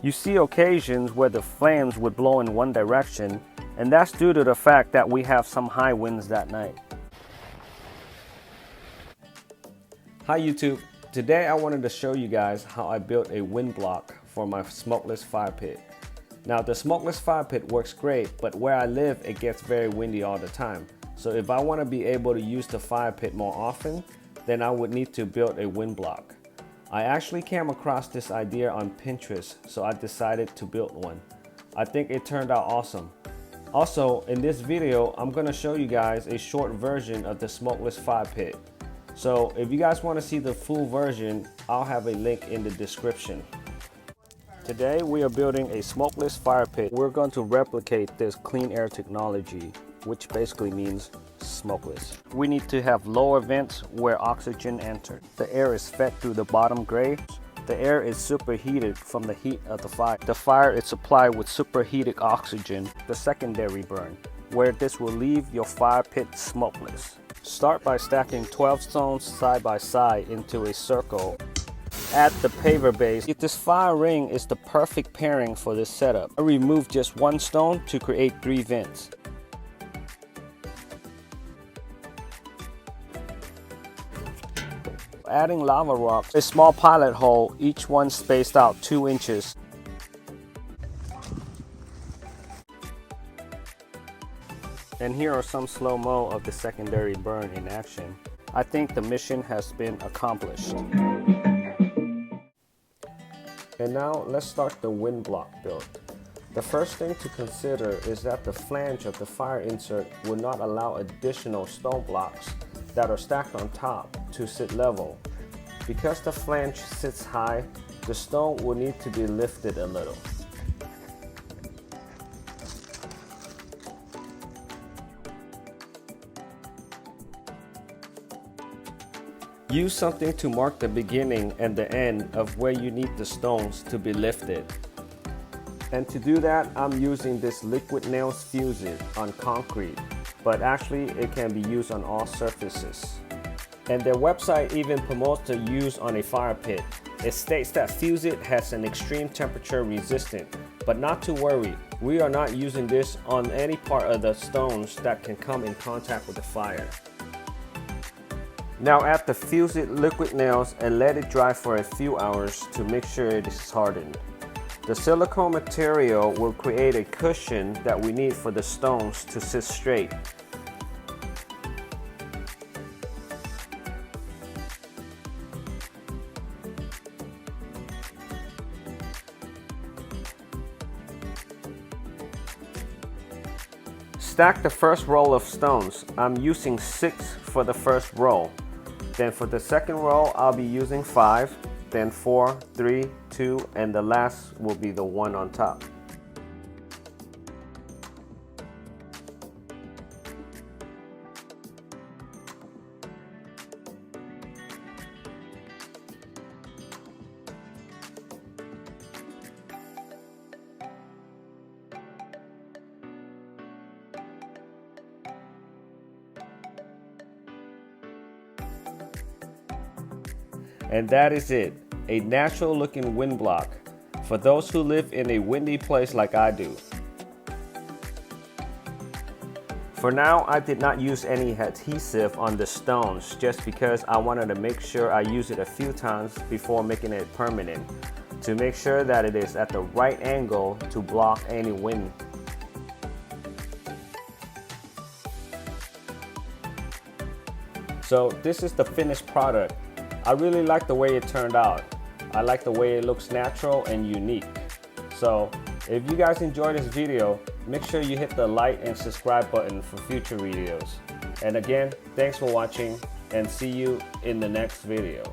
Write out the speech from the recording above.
You see occasions where the flames would blow in one direction, and that's due to the fact that we have some high winds that night. Hi YouTube, today I wanted to show you guys how I built a wind block for my smokeless fire pit. Now the smokeless fire pit works great, but where I live it gets very windy all the time. So if I want to be able to use the fire pit more often, then I would need to build a wind block. I actually came across this idea on Pinterest, so I decided to build one. I think it turned out awesome. Also, in this video, I'm going to show you guys a short version of the smokeless fire pit. So if you guys want to see the full version, I'll have a link in the description. Today we are building a smokeless fire pit. We're going to replicate this clean air technology, which basically means smokeless. We need to have lower vents where oxygen enters. The air is fed through the bottom grate. The air is superheated from the heat of the fire. The fire is supplied with superheated oxygen, the secondary burn, where this will leave your fire pit smokeless. Start by stacking 12 stones side by side into a circle. Add the paver base. This fire ring is the perfect pairing for this setup. I removed just one stone to create 3 vents. Adding lava rocks, a small pilot hole, each one spaced out 2 inches. And here are some slow-mo of the secondary burn in action. I think the mission has been accomplished. And now let's start the wind block build. The first thing to consider is that the flange of the fire insert will not allow additional stone blocks that are stacked on top to sit level. Because the flange sits high, the stone will need to be lifted a little. Use something to mark the beginning and the end of where you need the stones to be lifted. And to do that, I'm using this liquid nails fused on concrete, but actually it can be used on all surfaces. And their website even promotes the use on a fire pit. It states that Fused has an extreme temperature resistant, but not to worry, we are not using this on any part of the stones that can come in contact with the fire. Now add the fused liquid nails and let it dry for a few hours to make sure it is hardened. The silicone material will create a cushion that we need for the stones to sit straight. Stack the first roll of stones. I'm using 6 for the first row. Then for the second row, I'll be using 5, then 4, 3, 2, and the last will be the one on top. And that is it, a natural looking wind block for those who live in a windy place like I do. For now, I did not use any adhesive on the stones just because I wanted to make sure I use it a few times before making it permanent, to make sure that it is at the right angle to block any wind. So this is the finished product. I really like the way it turned out. I like the way it looks natural and unique. So if you guys enjoyed this video, make sure you hit the like and subscribe button for future videos. And again, thanks for watching and see you in the next video.